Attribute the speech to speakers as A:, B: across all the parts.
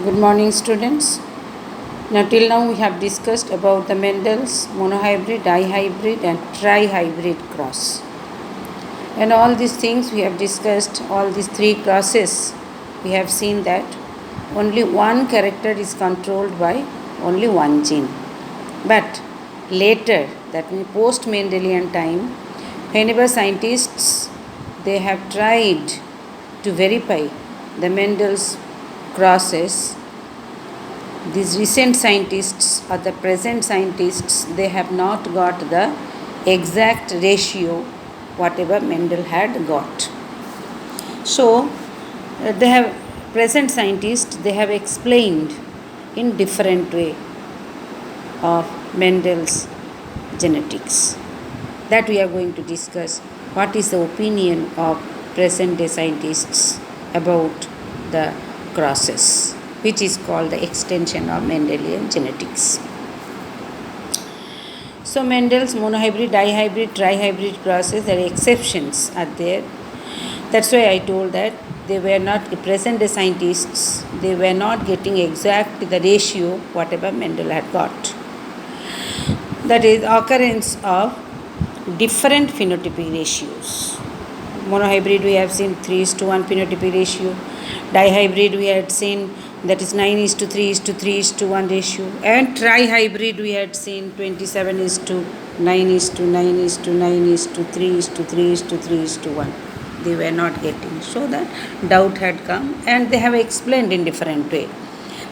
A: Good morning, students. Now, till now, we have discussed about the Mendel's monohybrid, dihybrid, and trihybrid cross. And all these things we have discussed, all these three crosses, we have seen that only one character is controlled by only one gene. But later, that means post Mendelian time, whenever scientists they have tried to verify the Mendel's crosses, these recent scientists or the present scientists, they have not got the exact ratio whatever Mendel had got. So they have present scientists, they have explained in different way of Mendel's genetics. That we are going to discuss. What is the opinion of present day scientists about the crosses, which is called the extension of Mendelian genetics. So Mendel's monohybrid, dihybrid, trihybrid crosses, there are exceptions are there. That's why I told that they were not, present day scientists, they were not getting exact the ratio whatever Mendel had got. That is occurrence of different phenotypic ratios. Monohybrid we have seen 3:1 phenotypic ratio. Dihybrid we had seen that is 9:3:3:1 ratio. And trihybrid we had seen 27:9:9:9:3:3:3:1. They were not getting. So that doubt had come and they have explained in different way.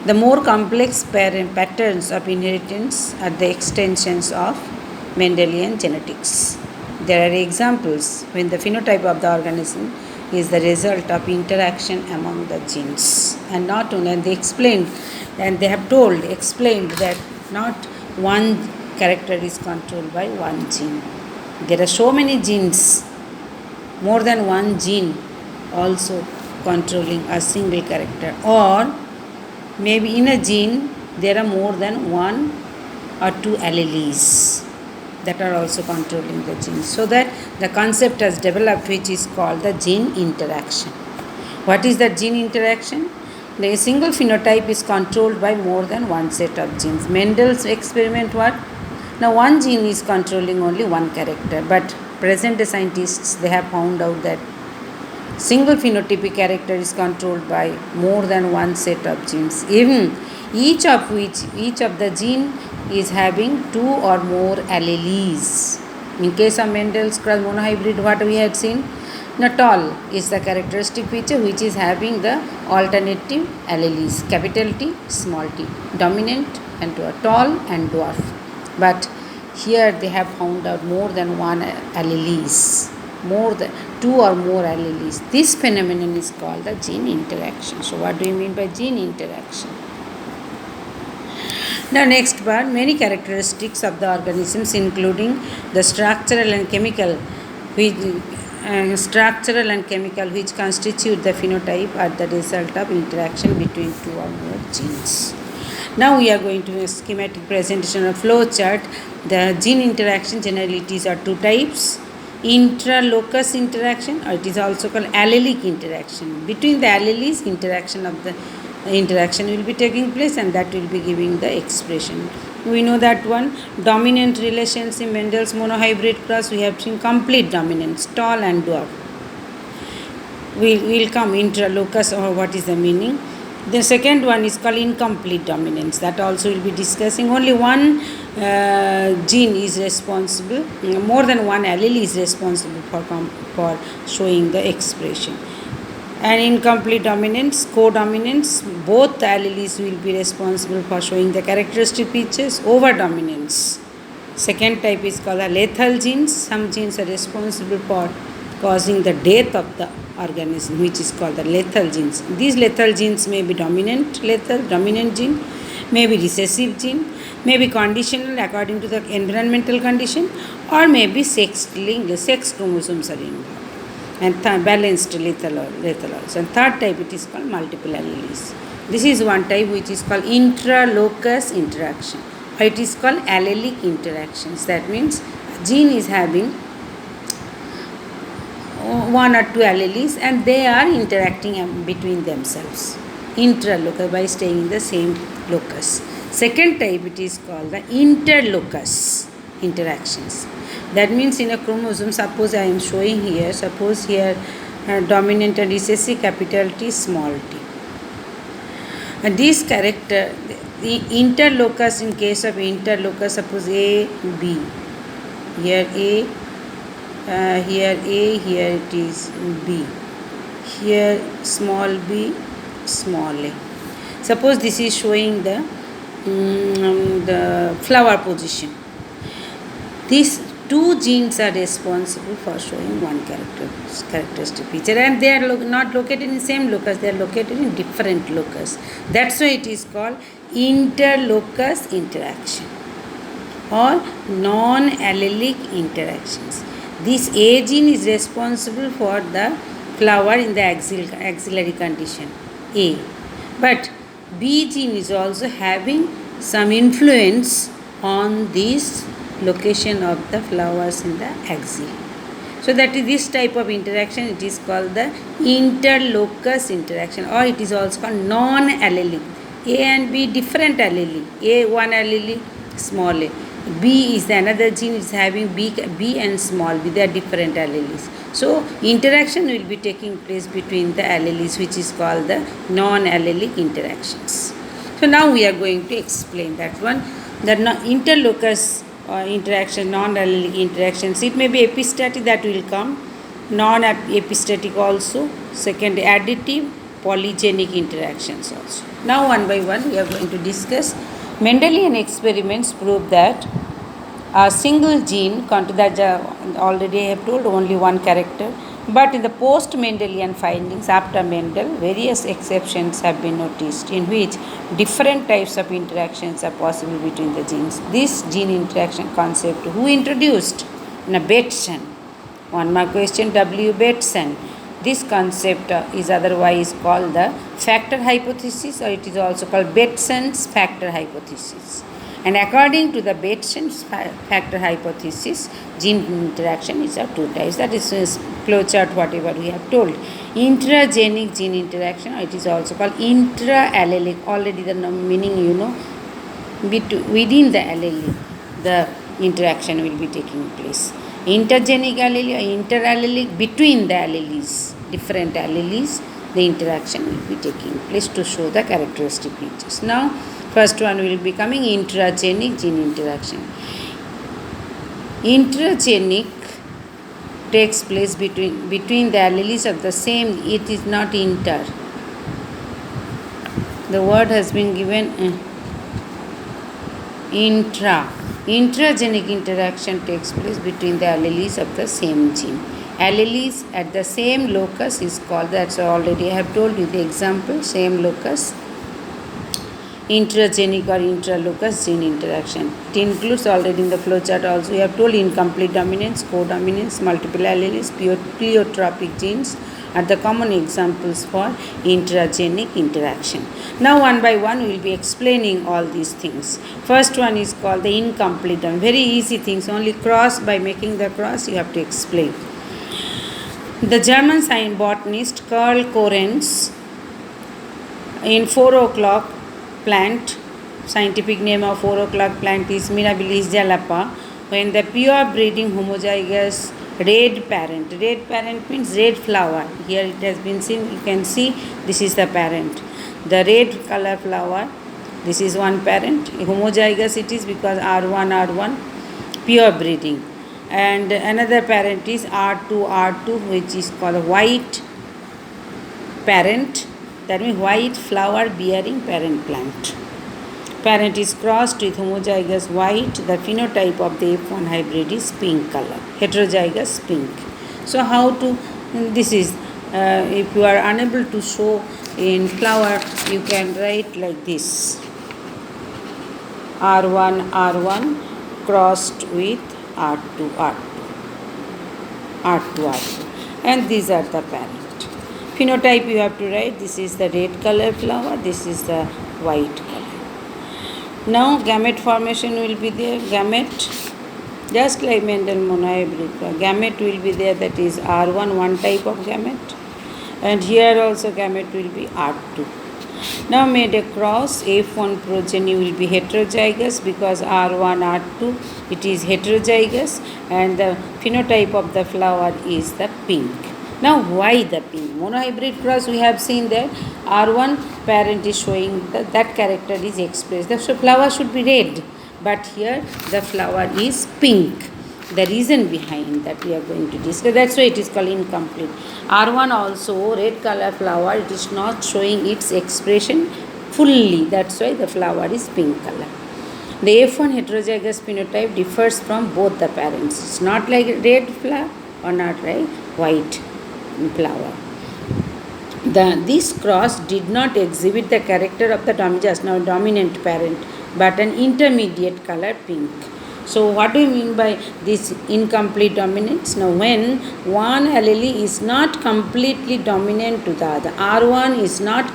A: The more complex patterns of inheritance are the extensions of Mendelian genetics. There are examples when the phenotype of the organism is the result of interaction among the genes. And not only, and they explained and they have explained that not one character is controlled by one gene. There are so many genes, more than one gene also controlling a single character, or maybe in a gene there are more than one or two alleles that are also controlling the genes. So that the concept has developed which is called the gene interaction. What is that gene interaction? The single phenotype is controlled by more than one set of genes. Mendel's experiment what? Now one gene is controlling only one character, but present day scientists they have found out that single phenotypic character is controlled by more than one set of genes, even each of the gene is having two or more alleles. In case of Mendel's cross monohybrid, what we had seen? Now tall is the characteristic feature which is having the alternative alleles, capital T, small t, dominant and tall and dwarf. But here they have found out more than one alleles, more than two or more alleles. This phenomenon is called the gene interaction. So what do you mean by gene interaction? The next part, many characteristics of the organisms including the structural and chemical which constitute the phenotype are the result of interaction between two or more genes. Now we are going to a schematic presentation of flow chart. The gene interaction generalities are two types. Intralocus interaction, or it is also called allelic interaction. Between the alleles, interaction will be taking place and that will be giving the expression. We know that one. Dominant relations in Mendel's monohybrid cross, we have seen complete dominance, tall and dwarf. We'll come intralocus, or what is the meaning. The second one is called incomplete dominance. That also will be discussing. Only one gene is responsible, more than one allele is responsible for showing the expression. And incomplete dominance, codominance, both the alleles will be responsible for showing the characteristic features. Overdominance. Second type is called the lethal genes. Some genes are responsible for causing the death of the organism, which is called the lethal genes. These lethal genes may be dominant gene, may be recessive gene, may be conditional according to the environmental condition, or may be sex chromosomes are involved. And balanced lethal also. And third type it is called multiple alleles. This is one type which is called intralocus interaction. It is called allelic interactions. That means gene is having one or two alleles and they are interacting between themselves. intralocus by staying in the same locus. Second type, it is called the interlocus interactions. That means in a chromosome, suppose I am showing here, suppose here dominant and recessive capital T, small t. And this character, the interlocus, in case of interlocus, suppose A, B. Here A, here it is B. Here small b, small a. Suppose this is showing the flower position. These two genes are responsible for showing one characteristic feature, and they are not located in the same locus, they are located in different locus. That's why it is called interlocus interaction or non-allelic interactions. This A gene is responsible for the flower in the axillary condition A, but B gene is also having some influence on this location of the flowers in the axil. So that is this type of interaction, it is called the interlocus interaction, or it is also called non-allelic. A and B different allele. A one allele, small a. B is another gene, is having B and small b, they are different alleles. So interaction will be taking place between the alleles, which is called the non-allelic interactions. So now we are going to explain that one. The interlocus interaction, non-allelic interactions, it may be epistatic, that will come, non-epistatic also, second additive, polygenic interactions also. Now one by one we are going to discuss. Mendelian experiments prove that a single gene, already I have told only one character, but in the post-Mendelian findings after Mendel, various exceptions have been noticed in which different types of interactions are possible between the genes. This gene interaction concept, who introduced? Bateson. One more question, W. Bateson. This concept is otherwise called the factor hypothesis, or it is also called Bateson's factor hypothesis. And according to the Bateson's factor hypothesis, gene interaction is of two types. That is flowchart, whatever we have told. Intragenic gene interaction, or it is also called intra-allelic. Already the meaning you know. Within the allele, the interaction will be taking place. Intergenic allele or interallelic, between the alleles, different alleles, the interaction will be taking place to show the characteristic features. Now, first one will be coming intragenic gene interaction. Intragenic takes place between the alleles of the same, it is not inter. The word has been given intra. Intragenic interaction takes place between the alleles of the same gene. Alleles at the same locus is called, that's already I have told you the example, same locus, intragenic or intralocus gene interaction. It includes already in the flowchart also, we have told incomplete dominance, codominance, multiple alleles, pleiotropic genes are the common examples for intragenic interaction. Now one by one we will be explaining all these things. First one is called the incomplete dominance. Very easy things, only cross, by making the cross you have to explain. The German botanist Karl Korenz in 4 o'clock plant, scientific name of 4 o'clock plant is Mirabilis jalapa, when the pure breeding homozygous red parent means red flower, here it has been seen, you can see this is the parent, the red color flower, this is one parent, homozygous it is because R1 pure breeding, and another parent is R2 which is called white parent, that means white flower bearing parent plant. Parent is crossed with homozygous white, the phenotype of the F1 hybrid is pink color, heterozygous pink. So how to, this is, if you are unable to show in flower, you can write like this, R1 crossed with R2, and these are the parent. Phenotype you have to write, this is the red color flower, this is the white color. Now gamete formation will be there, gamete, just like Mendel monohybrid, gamete will be there, that is R1, one type of gamete, and here also gamete will be R2. Now made a cross, F1 progeny will be heterozygous because R1, R2 it is heterozygous, and the phenotype of the flower is the pink. Now why the pink? Monohybrid cross, we have seen that R1 parent is showing that character is expressed. The flower should be red, but here the flower is pink. The reason behind that we are going to discuss. That's why it is called incomplete. R1 also red color flower, it is not showing its expression fully. That's why the flower is pink color. The F1 heterozygous phenotype differs from both the parents. It's not like red flower or not like white flower. This cross did not exhibit the character of the dominant parent, but an intermediate color pink. So what do you mean by this incomplete dominance? Now when one allele is not completely dominant to the other, R1 is not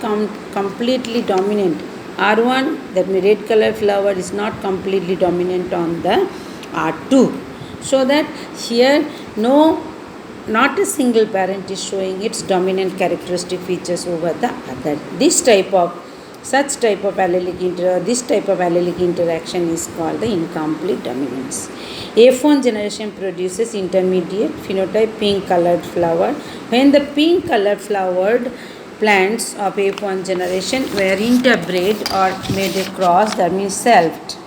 A: completely dominant. R1, that means red color flower, is not completely dominant on the R2. So that here not a single parent is showing its dominant characteristic features over the other. This type of allelic interaction is called the incomplete dominance. F1 generation produces intermediate phenotype pink colored flower. When the pink colored flowered plants of F1 generation were interbred or made a cross, that means selfed,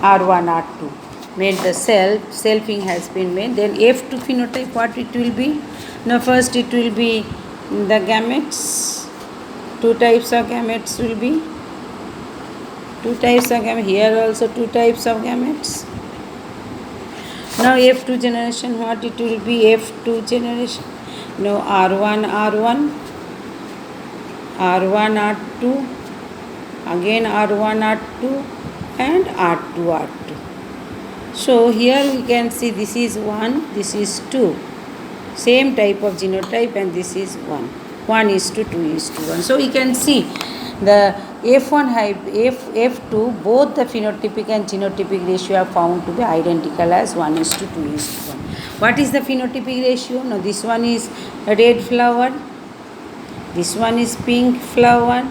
A: R1, R2, made the selfing has been made, then F2 phenotype, what it will be? Now first it will be the gametes. Two types of gametes will be. Two types of gametes. Here also two types of gametes. Now F2 generation, what it will be? F2 generation. Now R1, R1, R1, R2, again R1, R2, and R2, R2. So here we can see this is 1, this is 2. Same type of genotype, and this is 1. 1:2:1. So you can see the F1 F2, both the phenotypic and genotypic ratio are found to be identical as 1:2:1. What is the phenotypic ratio? Now this one is a red flower, this one is pink flower,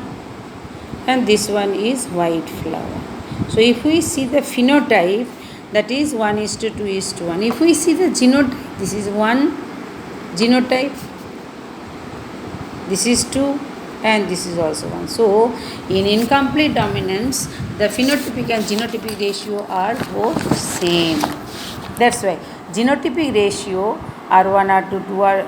A: and this one is white flower. So if we see the phenotype, that is 1:2:1. If we see the genotype, this is 1 genotype, this is 2, and this is also 1. So in incomplete dominance, the phenotypic and genotypic ratio are both same. That's why genotypic ratio R1, R2, 2 are,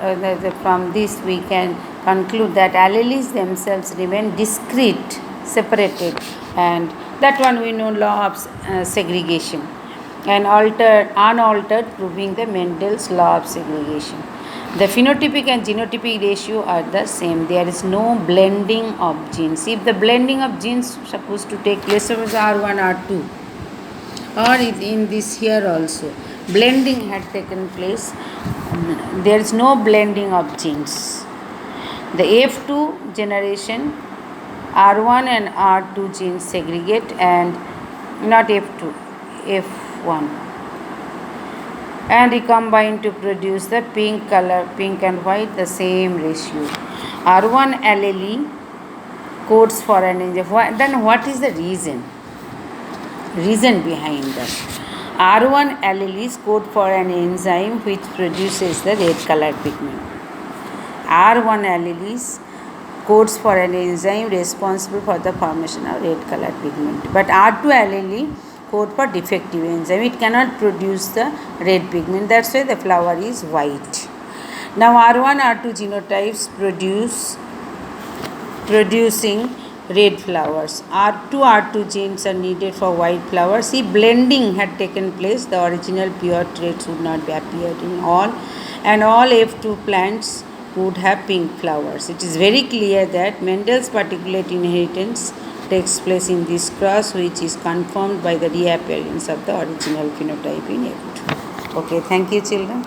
A: from this we can conclude that alleles themselves remain discrete, separated, and that one we know law of segregation, and unaltered, proving the Mendel's law of segregation. The phenotypic and genotypic ratio are the same. There is no blending of genes. If the blending of genes supposed to take place of R1, R2, or in this here also, blending had taken place, there is no blending of genes. The F2 generation, R1 and R2 genes segregate, and not F2, F1, and recombine to produce the pink color, pink and white, the same ratio. R1 allele codes for an enzyme. Then what is the reason? Reason behind that. R1 alleles code for an enzyme which produces the red colored pigment. R1 alleles codes for an enzyme responsible for the formation of red colored pigment. But R2 allele code for defective enzyme. It cannot produce the red pigment. That's why the flower is white. Now R1, R2 genotypes producing red flowers. R2 genes are needed for white flowers. If blending had taken place, the original pure traits would not be appeared in all, and all F2 plants would have pink flowers. It is very clear that Mendel's particulate inheritance takes place in this cross, which is confirmed by the reappearance of the original phenotype in F2. Okay, thank you children.